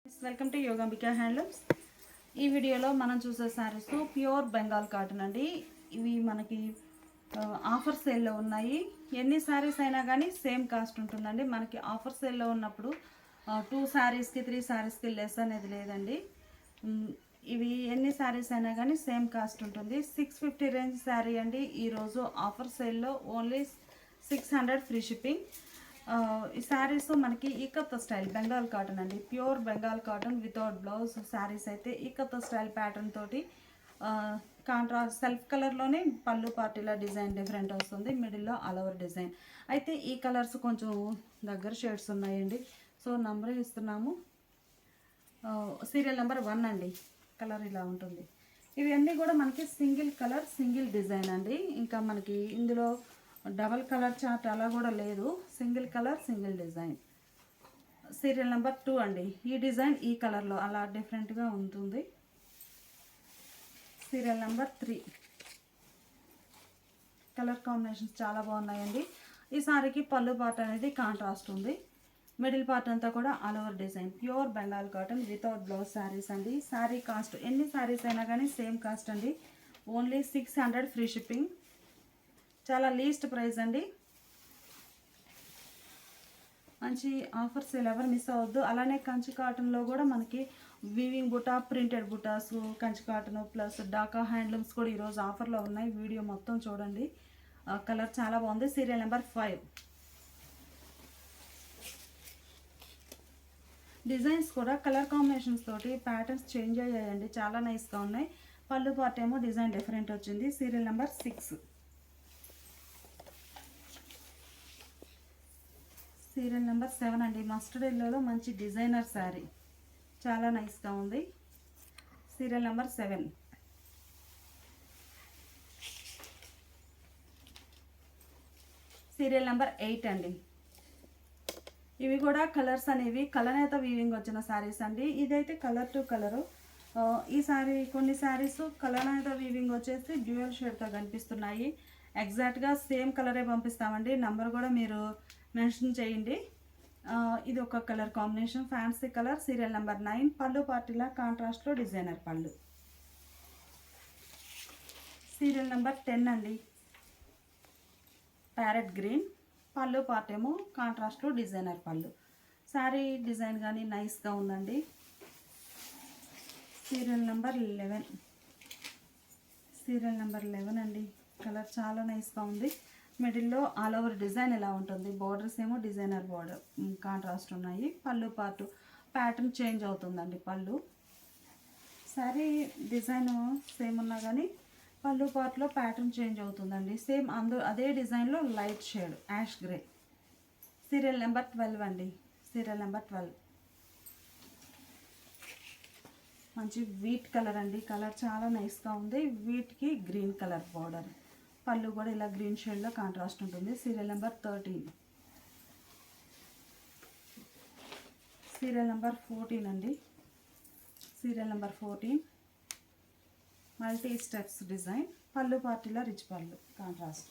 Welcome to Yogambika handlooms. ఈ వీడియోలో మనం చూసే శారీస్ ప్యూర్ బెంగాల్ కాటన్ అండి. ఇవి మనకి ఆఫర్ సేల్లో ఉన్నాయి. ఎన్ని శారీస్ అయినా కానీ సేమ్ కాస్ట్ ఉంటుందండి. మనకి ఆఫర్ సేల్లో ఉన్నప్పుడు 2 శారీస్కి 3 శారీస్కి లెస్ అనేది లేదండి. ఇవి ఎన్ని శారీస్ అయినా కానీ సేమ్ కాస్ట్ ఉంటుంది. 650 రేంజ్ శారీ అండి. ఈరోజు ఆఫర్ సేల్లో ఓన్లీ 600 ఫ్రీ షిప్పింగ్. ఈ శారీస్ మనకి ఈకత్త స్టైల్ బెంగాల్ కాటన్ అండి. Pure Bengal cotton without blouse saris అయితే ఈకత్త స్టైల్ ప్యాటర్న్ తోటి కాంట్రాస్ట్ సెల్ఫ్ కలర్లోనే పళ్ళు పార్టీలా డిజైన్ డిఫరెంట్ వస్తుంది. మిడిల్లో ఆల్ ఓవర్ డిజైన్. అయితే ఈ కలర్స్ కొంచెం దగ్గర షేడ్స్ ఉన్నాయండి. సో నంబర్ ఇస్తున్నాము. సీరియల్ నెంబర్ 1 అండి. కలర్ ఇలా ఉంటుంది. ఇవన్నీ కూడా మనకి సింగిల్ కలర్ సింగిల్ డిజైన్ అండి. ఇంకా మనకి ఇందులో డబల్ కలర్ చార్ట్ అలా కూడా లేదు. Single colour single design. Serial number 2 అండి. ఈ డిజైన్ ఈ కలర్లో అలా డిఫరెంట్గా ఉంటుంది. Serial number 3. కలర్ కాంబినేషన్స్ చాలా బాగున్నాయండి. ఈ సారీకి పళ్ళు పార్ట్ అనేది కాంట్రాస్ట్ ఉంది. మిడిల్ పార్ట్ అంతా కూడా all over design. Pure Bengal cotton without blouse saris అండి. శారీ కాస్ట్ ఎన్ని శారీస్ అయినా కానీ సేమ్ కాస్ట్ అండి. Only 600 free shipping. చాలా లీస్ట్ ప్రైస్ అండి. మంచి ఆఫర్స్ ఎవరు మిస్ అవ్వద్దు. అలానే కంచి కాటన్లో కూడా మనకి weaving buta printed butas Kanchi cotton plus Dhaka handlooms కూడా ఈరోజు ఆఫర్లో ఉన్నాయి. వీడియో మొత్తం చూడండి. కలర్ చాలా బాగుంది. Serial number 5. డిజైన్స్ కూడా కలర్ కాంబినేషన్స్ తోటి ప్యాటర్న్స్ చేంజ్ అయ్యాయండి. చాలా నైస్గా ఉన్నాయి. పళ్ళు పార్ట్ ఏమో డిజైన్ డిఫరెంట్ వచ్చింది. Serial number 6. సీరియల్ నెంబర్ 7 అండి. మస్టర్డ్ ఎల్లోలో మంచి డిజైనర్ శారీ చాలా నైస్గా ఉంది. Serial number 7. సీరియల్ నెంబర్ 8 అండి. ఇవి కూడా కలర్స్ అనేవి కలనేత వీవింగ్ వచ్చిన శారీస్ అండి. ఇదైతే కలర్ టు కలరు. ఈ శారీ కొన్ని శారీస్ కలనేత వీవింగ్ వచ్చేసి డ్యూయల్ షేడ్తో కనిపిస్తున్నాయి. ఎగ్జాక్ట్గా సేమ్ కలరే పంపిస్తామండి. నంబర్ కూడా మీరు మెన్షన్ చేయండి. ఇది ఒక colour combination fancy colour. Serial number 9. పళ్ళు పార్టీలా కాంట్రాస్ట్లో డిజైనర్ పళ్ళు. సీరియల్ నెంబర్ 10 అండి. Parrot green. పళ్ళు పార్ట్ ఏమో కాంట్రాస్ట్లో డిజైనర్ పళ్ళు. శారీ డిజైన్ కానీ నైస్గా ఉందండి. Serial number 11. సీరియల్ నెంబర్ 11 అండి. కలర్ చాలా నైస్గా ఉంది. మిడిల్లో ఆల్ ఓవర్ డిజైన్ ఎలా ఉంటుంది. బోర్డర్స్ ఏమో డిజైనర్ బోర్డర్ కాంట్రాస్ట్ ఉన్నాయి. పళ్ళు పార్ట్ ప్యాటర్న్ చేంజ్ అవుతుందండి. పళ్ళు శారీ డిజైన్ సేమ్ ఉన్నా కానీ పళ్ళు పార్ట్లో ప్యాటర్న్ చేంజ్ అవుతుందండి. సేమ్ అదే డిజైన్లో light shade ash grey. Serial number 12 అండి. Serial number 12. మంచి వీట్ కలర్ అండి. కలర్ చాలా నైస్గా ఉంది. వీట్కి గ్రీన్ కలర్ బార్డర్. పళ్ళు కూడా ఇలా గ్రీన్ షేడ్లో కాంట్రాస్ట్ ఉంటుంది. Serial number 13. సీరియల్ నెంబర్ 14 అండి. Serial number 14. Multi steps design. పళ్ళు పార్టీలో రిచ్ పళ్ళు కాంట్రాస్ట్.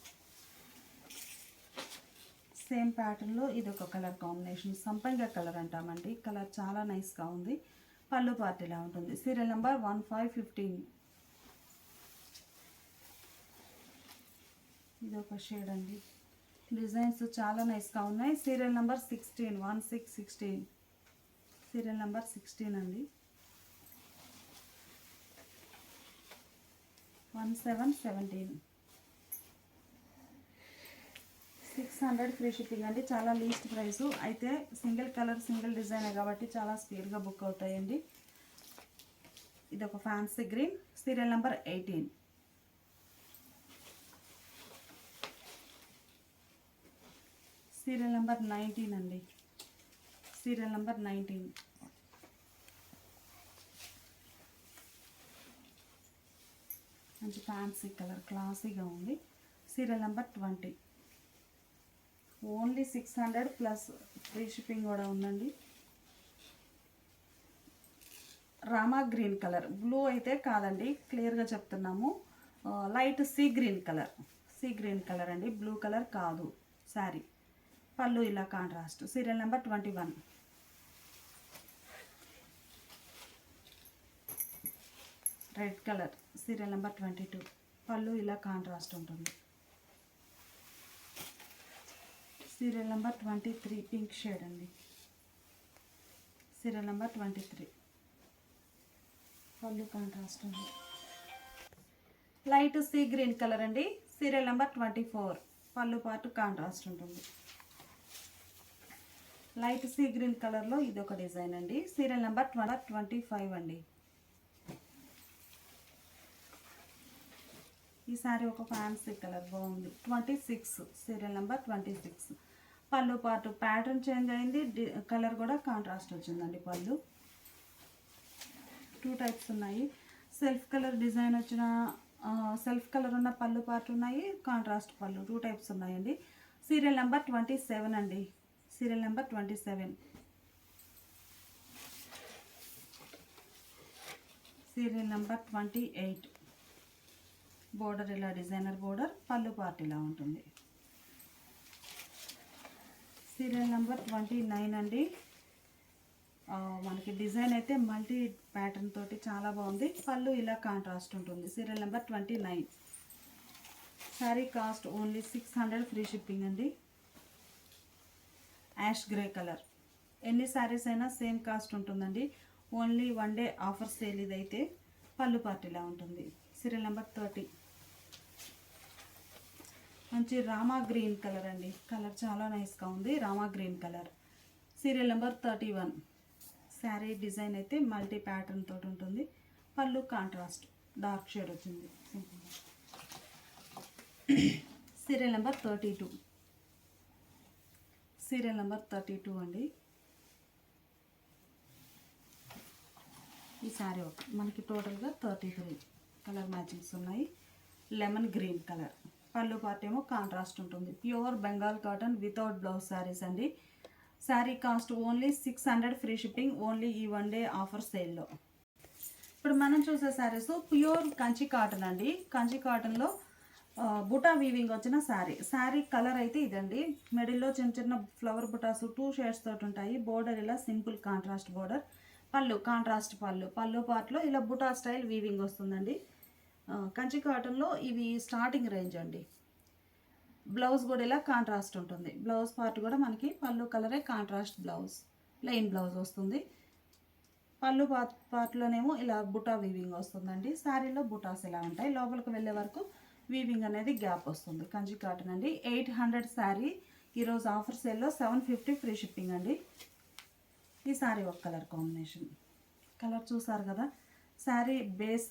సేమ్ ప్యాటర్న్లో ఇది ఒక కలర్ కాంబినేషన్ సంపంగ కలర్ అంటామండి. కలర్ చాలా నైస్గా ఉంది. పళ్ళు పార్టీలా ఉంటుంది. Serial number 1515. ఇది ఒక షేడ్ అండి. డిజైన్స్ చాలా నైస్గా ఉన్నాయి. Serial number 16. 1616. సీరియల్ నెంబర్ 16 అండి. 1717. 600 ఫ్రీ షిప్పింగ్ అండి. చాలా లీస్ట్ ప్రైస్. అయితే సింగిల్ కలర్ సింగిల్ డిజైన్ కాబట్టి చాలా స్పీడ్గా బుక్ అవుతాయండి. ఇది ఒక fancy green. Serial number 18. Serial number 19 అండి. Serial number 19. మంచి ఫ్యాన్సీ కలర్ క్లాసీగా ఉంది. Serial number 20. Only 600 plus free shipping కూడా ఉందండి. Rama green colour. బ్లూ అయితే కాదండి, క్లియర్గా చెప్తున్నాము. Light sea green colour. Sea green colour అండి, బ్లూ కలర్ కాదు శారీ. పళ్ళు ఇలా contrast. Serial number 21. Red colour serial number 22. పళ్ళు ఇలా కాంట్రాస్ట్ ఉంటుంది. సీరియల్ నెంబర్ 23 పింక్ షేడ్ అండి. సీరియల్ నెంబర్ 23 పళ్ళు కాంట్రాస్ట్ ఉంది. లైట్ సీ గ్రీన్ కలర్ అండి. సీరియల్ నెంబర్ 24 పళ్ళు పార్ట్ కాంట్రాస్ట్ ఉంటుంది. లైట్ సీ గ్రీన్ కలర్లో ఇది ఒక డిజైన్ అండి. సీరియల్ నెంబర్ 25 అండి. ఈ సారీ ఒక ఫ్యాన్సీ కలర్ బాగుంది. 26 సీరియల్ నెంబర్ 26 పళ్ళు పార్ట్ ప్యాటర్న్ చేంజ్ అయింది. కలర్ కూడా కాంట్రాస్ట్ వచ్చిందండి. పళ్ళు 2 టైప్స్ ఉన్నాయి. సెల్ఫ్ కలర్ డిజైన్ వచ్చిన సెల్ఫ్ కలర్ ఉన్న పళ్ళు పార్ట్ ఉన్నాయి. కాంట్రాస్ట్ పళ్ళు 2 టైప్స్ ఉన్నాయండి. సీరియల్ నెంబర్ 27 అండి. Serial number 27. Serial number 28 border ఇలా డిజైనర్ బోర్డర్. పళ్ళు పార్ట్ ఇలా ఉంటుంది. సీరియల్ నెంబర్ 29 అండి. మనకి డిజైన్ అయితే మల్టీ ప్యాటర్న్ తోటి చాలా బాగుంది. పళ్ళు ఇలా కాంట్రాస్ట్ ఉంటుంది. Serial number 29. Sari cost only 600 free shipping అండి. Ash grey colour. ఎన్ని శారీస్ అయినా సేమ్ కాస్ట్ ఉంటుందండి. ఓన్లీ 1 డే ఆఫర్ సేల్ ఇదైతే. పళ్ళు పార్ట్ ఇలా ఉంటుంది. సీరియల్ నెంబర్ 30 మంచి రామా గ్రీన్ కలర్ అండి. కలర్ చాలా నైస్గా ఉంది. Rama green colour. Serial number 31 sari design అయితే మల్టీ ప్యాటర్న్ తోటి ఉంటుంది. పళ్ళు కాంట్రాస్ట్ డార్క్ షేడ్ వచ్చింది. సీరియల్ నెంబర్ 32 సీరియల్ నెంబర్ 32 అండి. ఈ శారీ మనకి టోటల్గా 33 కలర్ మ్యాచింగ్స్ ఉన్నాయి. Lemon green colour. పళ్ళు పార్ట్ ఏమో కాంట్రాస్ట్ ఉంటుంది. Pure Bengal cotton without blouse saris అండి. Sari cost only 600 free shipping. Only ఈ 1 డే ఆఫర్ సేల్లో. ఇప్పుడు మనం చూసే శారీస్ ప్యూర్ కంచి కాటన్ అండి. కంచి కాటన్లో బుటా వీవింగ్ వచ్చిన శారీ కలర్ అయితే ఇదండి. మిడిల్లో చిన్న చిన్న ఫ్లవర్ బుటాస్ 2 షేడ్స్ తోటి ఉంటాయి. బోర్డర్ ఇలా సింపుల్ కాంట్రాస్ట్ బోర్డర్. పళ్ళు కాంట్రాస్ట్ పళ్ళు పార్ట్లో ఇలా బుటా స్టైల్ వీవింగ్ వస్తుందండి. కంచి కాటన్లో ఇవి స్టార్టింగ్ రేంజ్ అండి. బ్లౌజ్ కూడా ఇలా కాంట్రాస్ట్ ఉంటుంది. బ్లౌజ్ పార్ట్ కూడా మనకి పళ్ళు కలరే కాంట్రాస్ట్ బ్లౌజ్. ప్లెయిన్ బ్లౌజ్ వస్తుంది. పళ్ళు పార్ట్లోనేమో ఇలా బుటా వీవింగ్ వస్తుందండి. శారీలో బుటాస్ ఇలా ఉంటాయి. లోపలికి వెళ్ళే వరకు వీవింగ్ అనేది గ్యాప్ వస్తుంది. కంచి కాటన్ అండి. 800 శారీ. ఈరోజు ఆఫర్ సేల్లో 750 ఫ్రీ షిప్పింగ్ అండి. ఈ శారీ ఒక కలర్ కాంబినేషన్. కలర్ చూసారు కదా. శారీ బేస్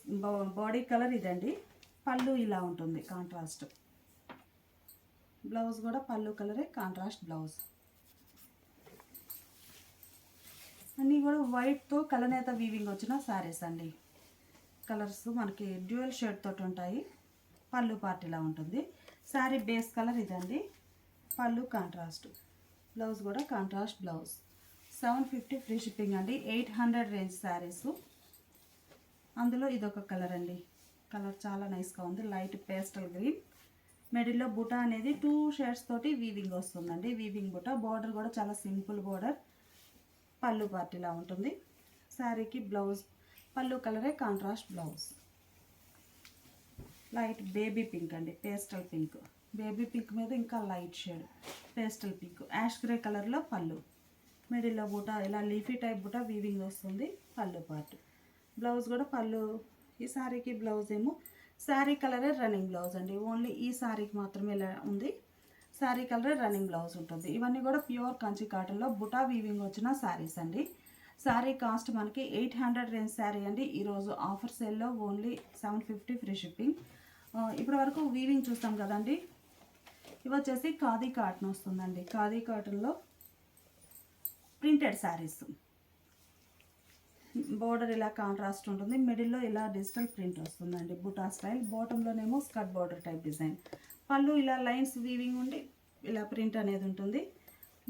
బాడీ కలర్ ఇదండి. పళ్ళు ఇలా ఉంటుంది కాంట్రాస్ట్. బ్లౌజ్ కూడా పళ్ళు కలరే కాంట్రాస్ట్ బ్లౌజ్. అన్నీ కూడా వైట్తో కలనేత వీవింగ్ వచ్చిన శారీస్ అండి. కలర్స్ మనకి డ్యూయల్ షేడ్ తోటి ఉంటాయి. పళ్ళు పార్ట్ ఇలా ఉంటుంది. శారీ బేస్ కలర్ ఇదండి. పళ్ళు కాంట్రాస్ట్. బ్లౌజ్ కూడా కాంట్రాస్ట్ బ్లౌజ్. 750 ఫ్రీ షిప్పింగ్ అండి. 800 రేంజ్ శారీస్. అందులో ఇదొక కలర్ అండి. కలర్ చాలా నైస్గా ఉంది. Light pastel green. మిడిల్లో బుటా అనేది 2 షేడ్స్ తోటి వీవింగ్ వస్తుందండి. వీవింగ్ బుటా. బార్డర్ కూడా చాలా సింపుల్ బార్డర్. పళ్ళు పార్ట్ ఇలా ఉంటుంది. శారీకి బ్లౌజ్ పళ్ళు కలరే contrast blouse. Light baby pink అండి. Pastel pink. బేబీ పింక్ మీద ఇంకా light shade pastel pink. Ash grey కలర్లో పళ్ళు. మిడిల్లో బుటా ఇలా లీఫీ టైప్ బుటా వీవింగ్ వస్తుంది. పళ్ళు పార్ట్. బ్లౌజ్ కూడా పళ్ళు. ఈ శారీకి బ్లౌజ్ ఏమో శారీ కలరే రన్నింగ్ బ్లౌజ్ అండి. ఓన్లీ ఈ శారీకి మాత్రమే ఇలా ఉంది. శారీ కలరే రన్నింగ్ బ్లౌజ్ ఉంటుంది. ఇవన్నీ కూడా ప్యూర్ కంచి కాటన్లో బుటా వీవింగ్ వచ్చిన శారీస్ అండి. శారీ కాస్ట్ మనకి 800 రేంజ్ శారీ అండి. ఈరోజు ఆఫర్ సేల్లో ఓన్లీ 750 ఫ్రీ షిప్పింగ్. ఇప్పటి వరకు వీవింగ్ చూస్తాం కదండి. ఇవి వచ్చేసి ఖాదీ కాటన్ వస్తుందండి. ఖాదీ కాటన్లో ప్రింటెడ్ శారీస్. బోర్డర్ ఇలా కాంట్రాస్ట్ ఉంటుంది. మిడిల్లో ఇలా డిజిటల్ ప్రింట్ వస్తుందండి. బుటా స్టైల్. బాటంలోనేమో స్కర్ట్ బోర్డర్ టైప్ డిజైన్. పళ్ళు ఇలా లైన్స్ వీవింగ్ ఉండి ఇలా ప్రింట్ అనేది ఉంటుంది.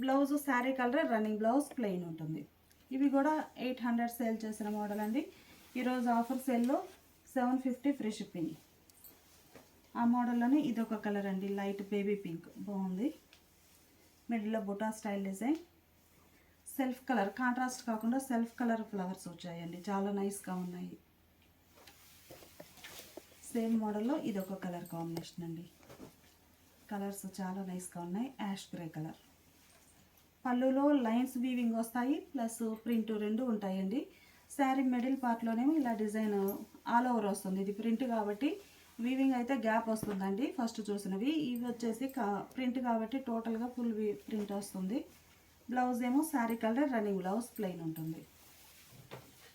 Blouse sari colour running blouse plain ఉంటుంది. ఇవి కూడా 800 సేల్ చేసిన మోడల్ అండి. ఈరోజు ఆఫర్ సేల్లో 750 ఫ్రీ షిప్పింగ్. ఆ మోడల్లోనే ఇదొక కలర్ అండి. లైట్ బేబీ పింక్ బాగుంది. మిడిల్లో బుటా style design. Self colour contrast కాకుండా సెల్ఫ్ కలర్ ఫ్లవర్స్ వచ్చాయండి. చాలా నైస్గా ఉన్నాయి. సేమ్ మోడల్లో ఇది ఒక కలర్ కాంబినేషన్ అండి. కలర్స్ చాలా నైస్గా ఉన్నాయి. Ash grey colour. పళ్ళులో లైన్స్ వీవింగ్ వస్తాయి, ప్లస్ ప్రింట్ రెండు ఉంటాయండి. శారీ మిడిల్ పార్ట్లోనేమో ఇలా డిజైన్ ఆల్ ఓవర్ వస్తుంది. ఇది ప్రింట్ కాబట్టి వీవింగ్ అయితే గ్యాప్ వస్తుందండి. ఫస్ట్ చూసినవి ఇవి వచ్చేసి ప్రింట్ కాబట్టి టోటల్గా ఫుల్ ప్రింట్ వస్తుంది. బ్లౌజ్ ఏమో sari colour running blouse plain ఉంటుంది.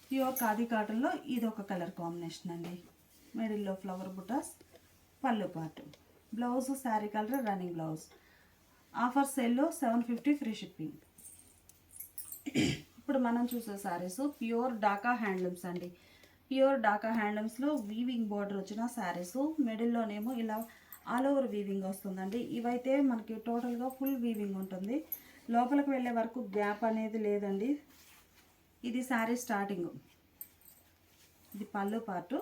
ప్యూర్ ఖాదీ కాటన్లో ఇది ఒక కలర్ కాంబినేషన్ అండి. మిడిల్లో ఫ్లవర్ బుటాస్, పళ్ళు part, blouse sari colour running blouse. Offer సేల్లో 750 ఫ్రీ షిప్పింగ్. ఇప్పుడు మనం చూసే శారీస్ ప్యూర్ డాకా హ్యాండ్లూమ్స్ అండి. ప్యూర్ డాకా హ్యాండ్లూమ్స్లో వీవింగ్ బార్డర్ వచ్చిన శారీస్, మిడిల్లోనేమో ఇలా ఆల్ ఓవర్ వీవింగ్ వస్తుందండి. ఇవైతే మనకి టోటల్గా ఫుల్ వీవింగ్ ఉంటుంది. లోపలికి వెళ్ళే వరకు గ్యాప్ అనేది లేదండి. ఇది శారీ స్టార్టింగ్, ఇది పళ్ళు పార్టు,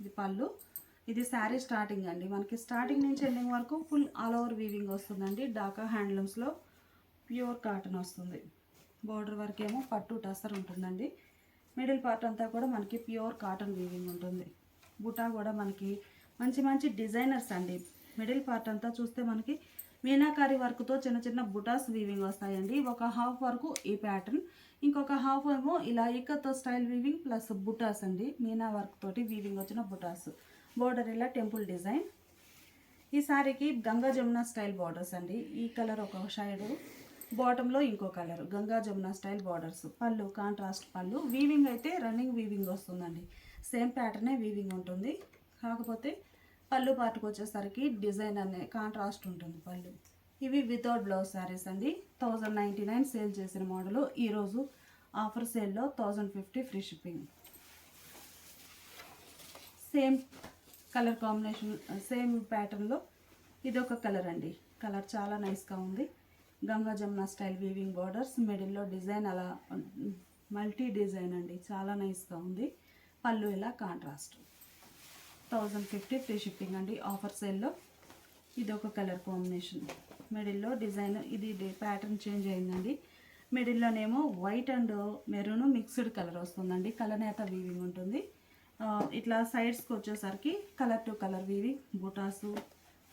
ఇది పళ్ళు, ఇది శారీ స్టార్టింగ్ అండి. మనకి స్టార్టింగ్ నుంచి ఎండింగ్ వరకు ఫుల్ ఆల్ ఓవర్ వీవింగ్ వస్తుందండి. డాకా హ్యాండ్లూమ్స్లో ప్యూర్ కాటన్ వస్తుంది. బోర్డర్ వరకు ఏమో పట్టు టసర్ ఉంటుందండి. మిడిల్ పార్ట్ అంతా కూడా మనకి ప్యూర్ కాటన్ వీవింగ్ ఉంటుంది. బుటా కూడా మనకి మంచి మంచి డిజైనర్స్ అండి. మిడిల్ పార్ట్ అంతా చూస్తే మనకి మీనాకారి వర్క్తో చిన్న చిన్న బుటాస్ వీవింగ్ వస్తాయండి. ఒక హాఫ్ వరకు ఈ ప్యాటర్న్, ఇంకొక హాఫ్ ఏమో ఇలా ఇక్కతో స్టైల్ వీవింగ్ ప్లస్ బుటాస్ అండి. మీనా వర్క్ తోటి వీవింగ్ వచ్చిన బుటాస్. బోర్డర్ ఇలా టెంపుల్ డిజైన్. ఈ సారీకి గంగా జమున స్టైల్ బార్డర్స్ అండి. ఈ కలర్ ఒక షైడు, బాటంలో ఇంకో colour, Ganga Jamuna style borders. పళ్ళు కాంట్రాస్ట్ పళ్ళు. వీవింగ్ అయితే రన్నింగ్ వీవింగ్ వస్తుందండి. సేమ్ ప్యాటర్నే వీవింగ్ ఉంటుంది. కాకపోతే పళ్ళు పాటుకు వచ్చేసరికి డిజైన్ అనే కాంట్రాస్ట్ ఉంటుంది పళ్ళు. ఇవి వితౌట్ బ్లౌజ్ శారీస్ అండి. 1099 సేల్ చేసిన మోడలు. ఈరోజు ఆఫర్ సేల్లో 1050 free shipping. Same colour combination, same ప్యాటర్న్లో ఇదొక కలర్ అండి. కలర్ చాలా నైస్గా ఉంది. Ganga Jamuna style weaving borders, మిడిల్లో డిజైన్ అలా మల్టీ డిజైన్ అండి. చాలా నైస్గా ఉంది. పళ్ళు ఇలా కాంట్రాస్ట్. 1050 ఫ్రీ షిప్పింగ్ అండి ఆఫర్ సేల్లో. ఇది ఒక కలర్ కాంబినేషన్. మిడిల్లో డిజైన్, ఇది ప్యాటర్న్ చేంజ్ అయిందండి. మిడిల్లోనేమో white and maroon mixed colour వస్తుందండి. కలనేత వీవింగ్ ఉంటుంది. ఇట్లా సైడ్స్కి వచ్చేసరికి colour to colour weaving, butas,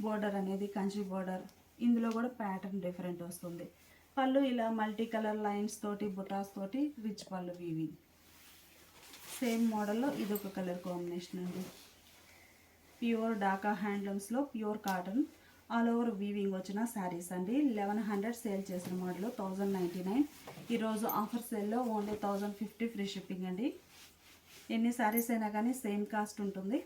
border అనేది కంచి బోర్డర్. ఇందులో కూడా ప్యాటర్న్ డిఫరెంట్ వస్తుంది. పళ్ళు ఇలా మల్టీ కలర్ లైన్స్ తోటి బుటాస్ తోటి రిచ్ పళ్ళు వీవింగ్. సేమ్ మోడల్లో ఇదొక కలర్ కాంబినేషన్ అండి. ప్యూర్ డాకా హ్యాండ్లూమ్స్లో pure cotton all over weaving వచ్చిన శారీస్ అండి. 1100 సేల్ చేసిన మోడల్ 1099. ఈరోజు ఆఫర్ సేల్లో ఓన్లీ 1050 ఫ్రీ షిప్పింగ్ అండి. ఎన్ని శారీస్ అయినా కానీ సేమ్ కాస్ట్ ఉంటుంది.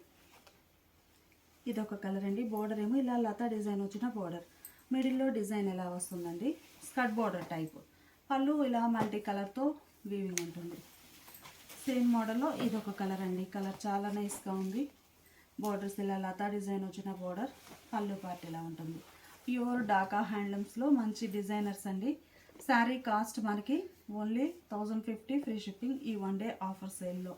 ఇదొక కలర్ అండి. బోర్డర్ ఏమో ఇలా లతా డిజైన్ వచ్చిన బోర్డర్. మిడిల్లో డిజైన్ ఎలా వస్తుందండి, స్కర్ట్ బోర్డర్ టైప్. పళ్ళు ఇలా మల్టీ కలర్తో వీవింగ్ ఉంటుంది. సేమ్ మోడల్లో ఇదొక కలర్ అండి. కలర్ చాలా నైస్గా ఉంది. బోర్డర్స్ ఇలా లతా డిజైన్ వచ్చిన బోర్డర్. పళ్ళు పార్ట్ ఇలా ఉంటుంది. ప్యూర్ డాకా హ్యాండ్లూమ్స్లో మంచి డిజైనర్స్ అండి. శారీ కాస్ట్ మనకి ఓన్లీ 1050 ఫ్రీ షిప్పింగ్ ఈ వన్ డే ఆఫర్ సేల్లో.